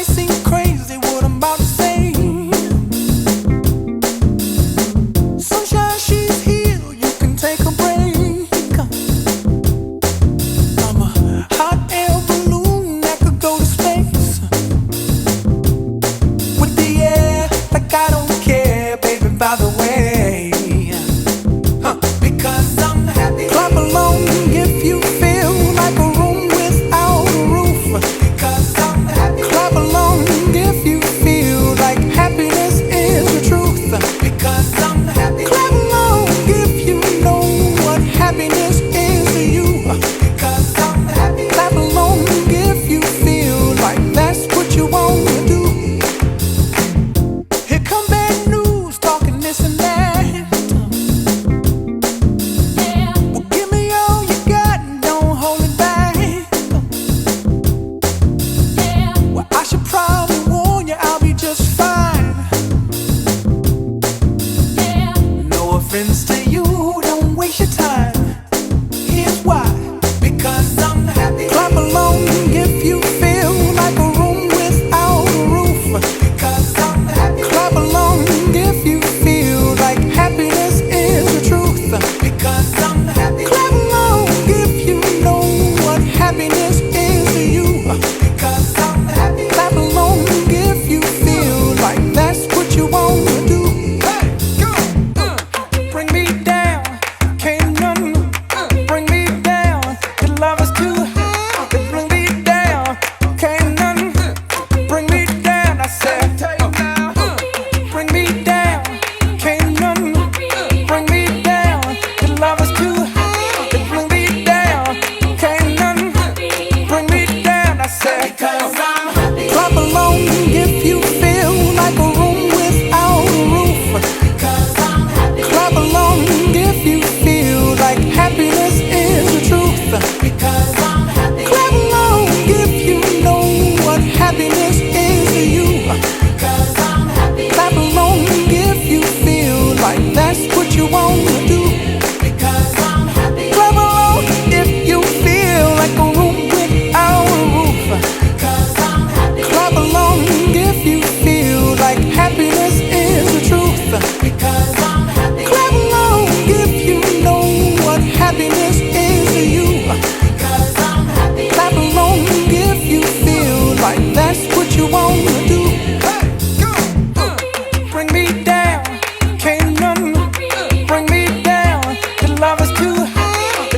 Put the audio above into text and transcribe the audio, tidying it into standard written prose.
might seem crazy what I'm about to say. Sunshine, she's here, you can take a break. I'm a hot air balloon that could go to space with the air, like I don't care, baby, by the way. Because I'm happy. Clap along if you feel like a room without a roof. Because I'm happy. Clap along if you feel like happiness is the truth. Because I'm happy. Clap along if you know what happiness is to you. Because I'm happy. Clap along if you feel like that's what you want to do. Here come bad news, talking this and that. Well, give me all you got and don't hold it back. Well, I should probably warn you, I'll be just fine. No offense to you, don't waste your time. Here's why. Because I'm happy. Clap along if you feel like a room without a roof. Because I'm happy. Clap along if you feel like happiness is the truth. Because I'm happy. Clap along if you know what happiness is to you. Because I'm happy. Clap along if you feel like that's what you want to do. Hey, go! Bring me down, can't none bring me down. Your love is too high. Bring me down, can't none bring me down. I said, bring me down, can't none bring me down. Your love is too high. Bring me down, can't none bring me down. I said, because